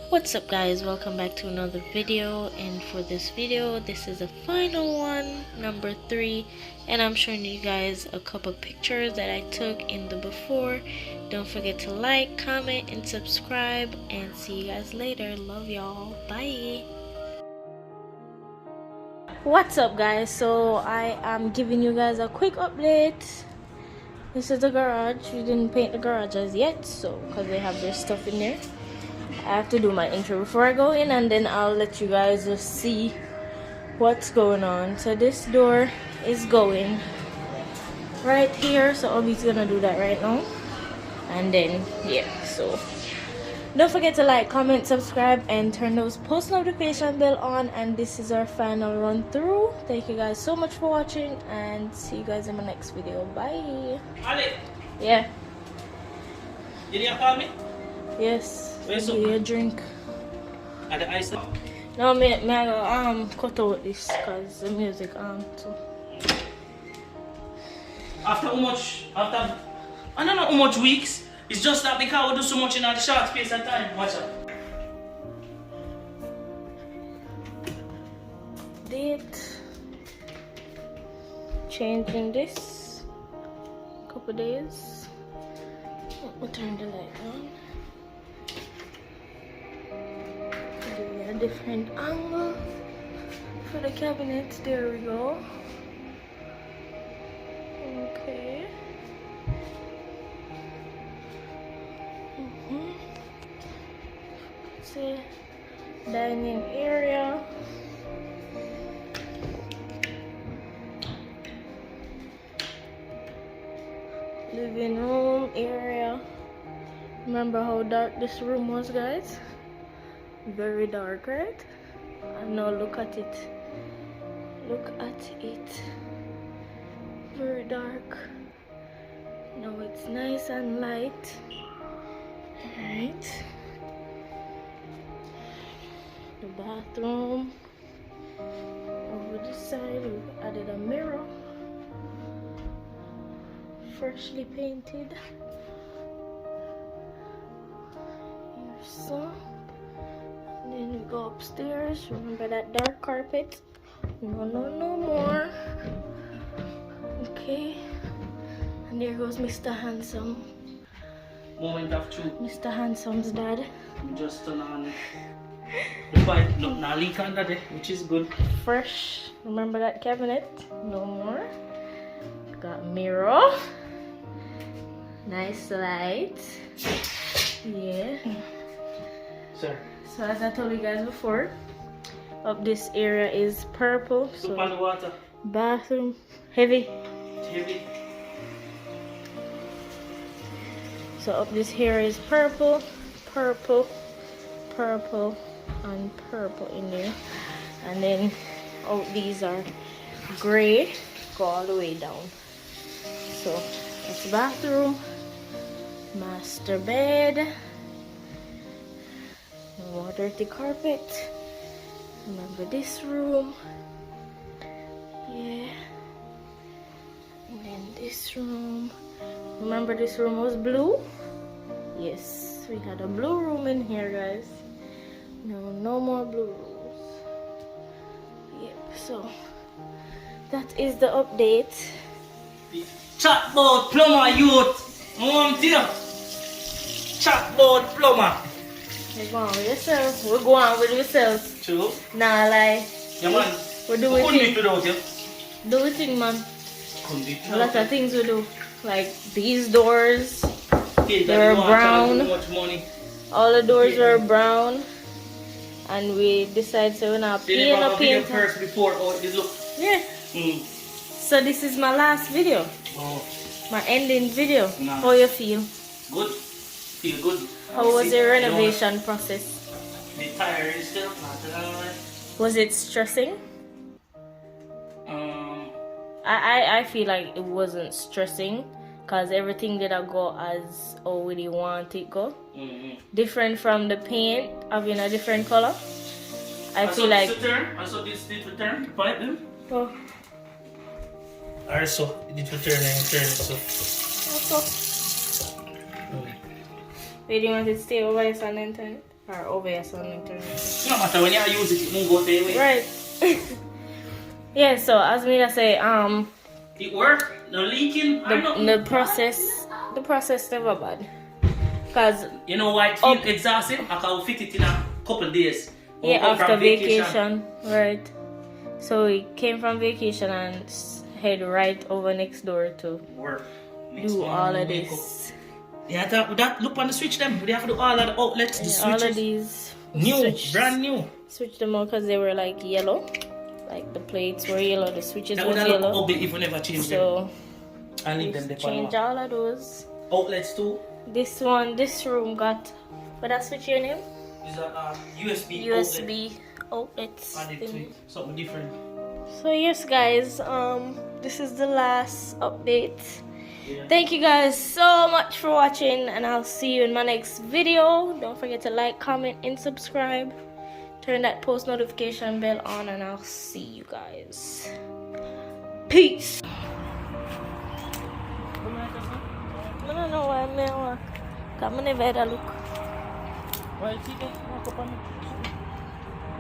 What's up guys, welcome back to another video, and for this video this is the final one, number 3, and I'm showing you guys a couple pictures that I took in the before. Don't forget to like, comment, and subscribe, and see you guys later. Love y'all, bye. What's up guys, so I am giving you guys a quick update. This is the garage. We didn't paint the garage as yet, so because they have their stuff in there. I have to do my intro before I go in, and then I'll let you guys just see what's going on. So this door is going right here, so Obi's gonna do that right now. And then yeah, so don't forget to like, comment, subscribe, and turn those post notification bell on. And this is our final run through. Thank you guys so much for watching, and see you guys in my next video. Bye. Ali, Yeah. did you call me? Yes. Where's Give you a drink. At the ice. No, me go cut out this because the music so. After how much? After I don't know how much weeks. It's just that because we do so much in a short space of time. Watch out. Date changing this couple days. We'll turn the light on. Give me a different angle for the cabinet. There we go. Okay. See, dining area. Living room area. Remember how dark this room was, guys? Very dark, right? And now look at it. Look at it. Very dark. Now it's nice and light. Alright. The bathroom. Over this side, we added a mirror. Freshly painted. Here's some. And then we go upstairs. Remember that dark carpet? No more. Okay. And there goes Mr. Handsome. Moment of truth. Mr. Handsome's dad. Just turn on the pipe. Look, now leak under there, which is good. Fresh. Remember that cabinet? No more. Got mirror. Nice light. Yeah. Sir. So as I told you guys before, up this area is purple. Look on the water. Bathroom heavy. Heavy. So up this here is purple, purple, purple, and purple in there. And then out these are gray. Go all the way down. So that's the bathroom. Master bed. No more dirty carpet. Remember this room. Yeah. And then this room. Remember this room was blue? Yes, we had a blue room in here, guys. No more blue rooms. Yep, so that is the update. Chatbot plumber youth. Mom dear. Chatbot plumber. We're going with yourself. We're going with yourself. True. Nah, lie. Yeah, man. We're doing Couldn't things. do without you. Do it thing, man. Couldn't do A lot without of things we do. Like these doors. you. They're brown. Too much money. All the doors were brown. And we decided so we're not They never paint. first before how it look. Yeah. So this is my last video. Oh. My ending video. Nice. How you feel? Good. Feel good. How was your renovation process? The tire is still not Was it stressing? I feel like it wasn't stressing because everything did go as how we want it go. Different from the paint having a different color. I feel like. I saw this did return the pipe then. Oh. I saw it did return and return it so. Okay. Where do you want it to stay over here on the internet? Or over here, so I'm internet. No matter when you use it, it move out the way. Right. Yeah, so as me I say, it work, no leaking, the process never bad. Cause you know why it feel exhausting? I can fit it in a couple days. Yeah, after vacation. Right. So we came from vacation and head right over next door to work. Do all of this. Yeah, that look on the switch them. We have to do all of the outlets, the switches. All of these new, brand new. Switch them out because they were like yellow. Like the plates were yellow, the switches that were yellow. Ugly if we never change them. I leave them there. Change all of those. Outlets too. This room got. What that switch your name? Is a USB outlets. Something different. So yes, guys. This is the last update. Yeah. Thank you guys so much for watching, and I'll see you in my next video. Don't forget to like, comment, and subscribe. Turn that post notification bell on, and I'll see you guys. Peace. I don't know why I'm there. Come on, never look.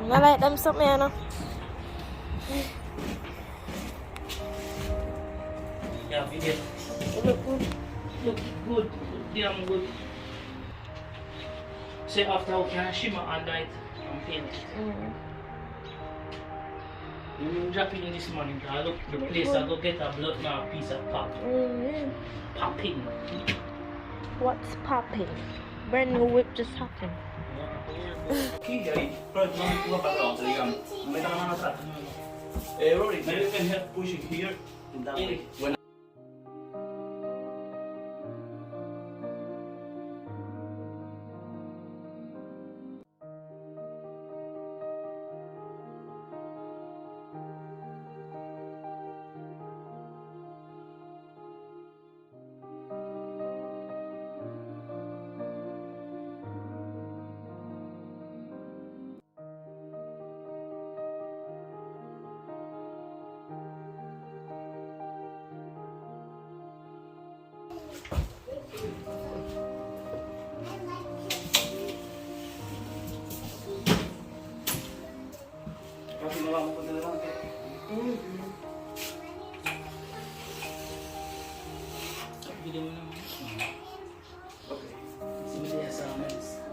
I like them something, you know. Yeah, video. Look good. Look good. Damn good. Say after we can shimmer and light and paint it. We drop it in this morning. I look the place I go get a blood now piece of pop. Popping. What's popping? Brand new whip just happened. Rory, maybe you can help pushing here in that way.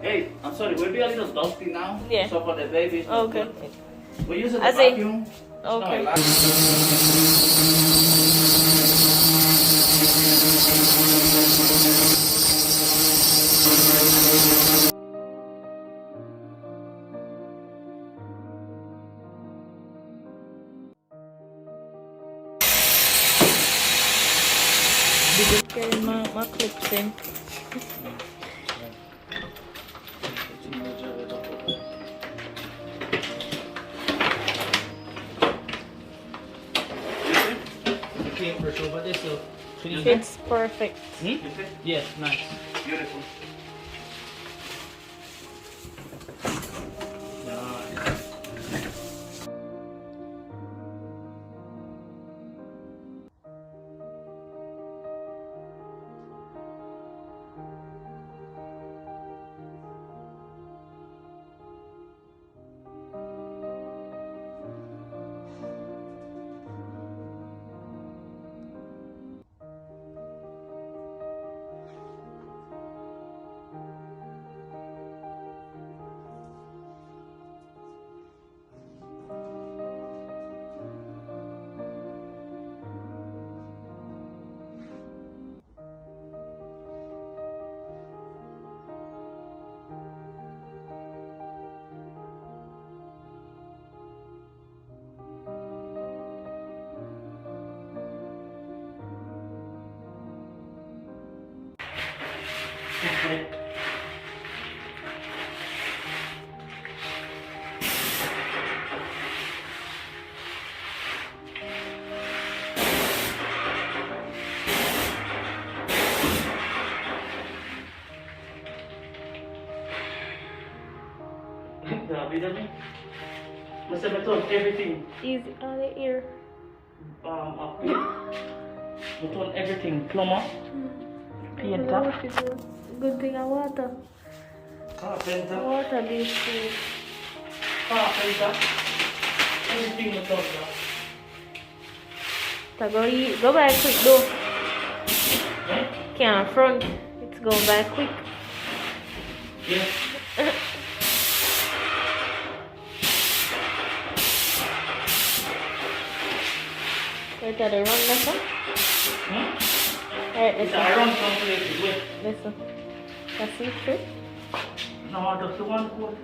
Hey, I'm sorry, we'll be a little dusty now. Yeah. So for the babies. Okay. We're using the vacuum. Okay. Getting my clips in. It's perfect. Yes, nice. Beautiful. Must have done everything. Easy on the ear. Up here. We done everything. Plumber. Painter. Good thing I water. Carpenter. Water these two. Carpenter. Anything you done So go by quick though. Eh? Can't front. It's going by quick. Yeah. Right at the run this one. Alright, It's listen. iron completely. Wait. Listen. That's it, true? No, just the one coat.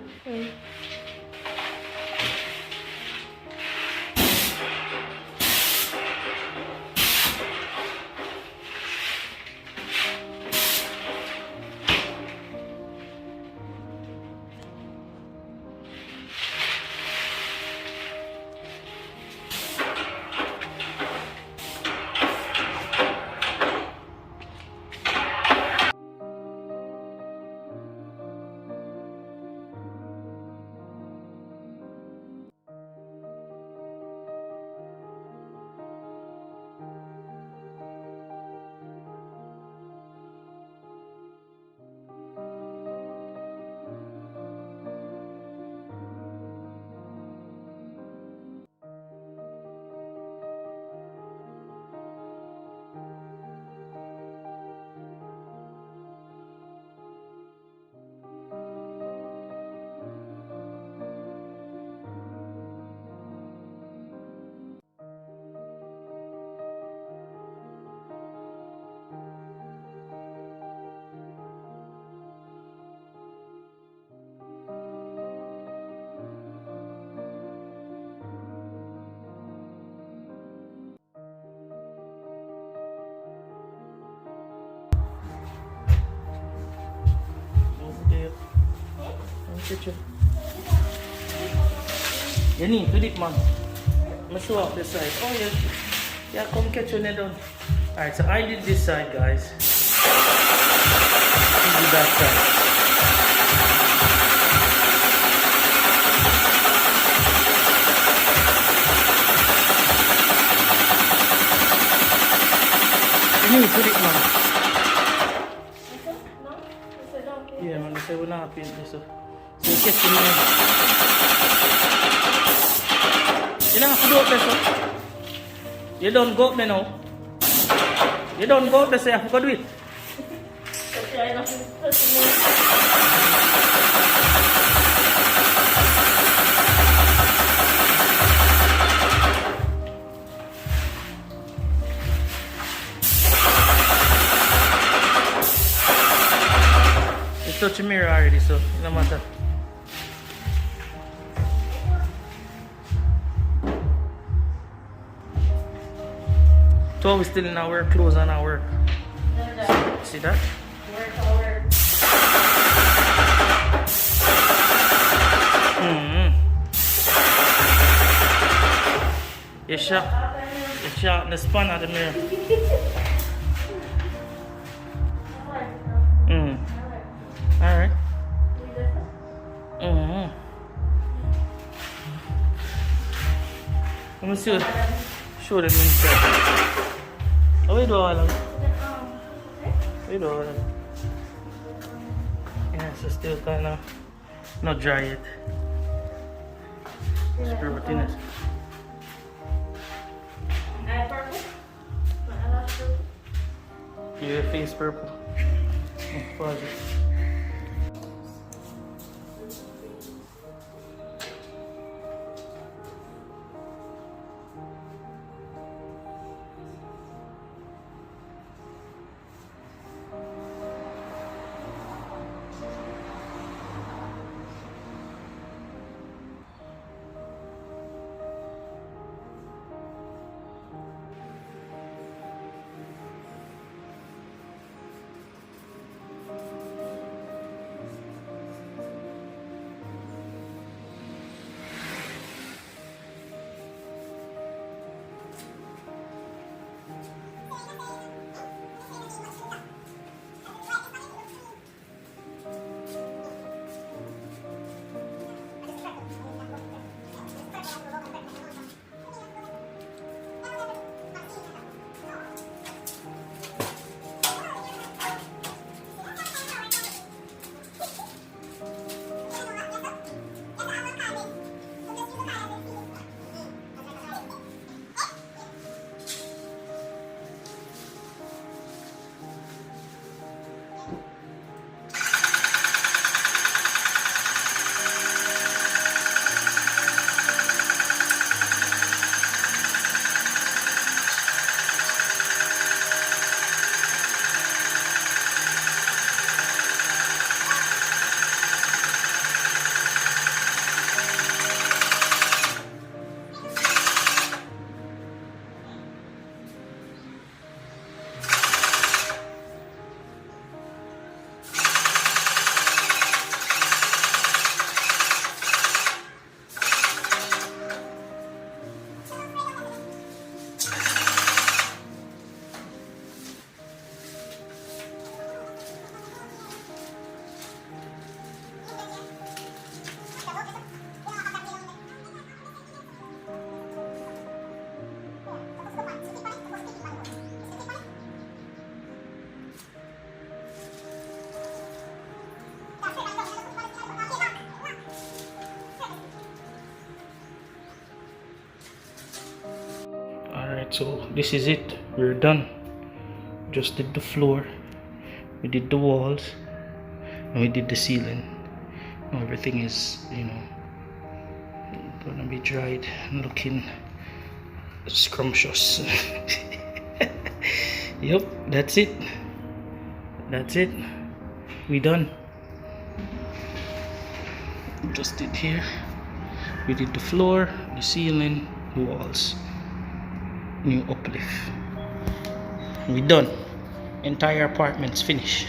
Over there. Kitchen. You need to dip, man. I'm show off this side. Oh, yeah. Yeah, come catch your net done. Alright, so I did this side, guys. You do that side. You need to dip, man. Yeah, man, say we're not paint this. So you catch the name. You don't have to do it this. You don't go up there now. You don't go up there, so you have to do it. It's touch a mirror already, so no matter. So we still in our clothes and our work. See that? You shot in the span of the mirror. Alright. Let me see. Show them inside. Oh, we do all of it. We do all of it. Yeah, so still kind of not dry yet. Spray wetness. Eye purple? My eyelash purple? Your face purple. Pause it. So this is it, we're done. Just did the floor, we did the walls, and we did the ceiling. Now everything is, you know, gonna be dried and looking scrumptious. Yep, that's it. That's it. We done. Just did here. We did the floor, the ceiling, the walls. New uplift. We done. Entire apartment's finished.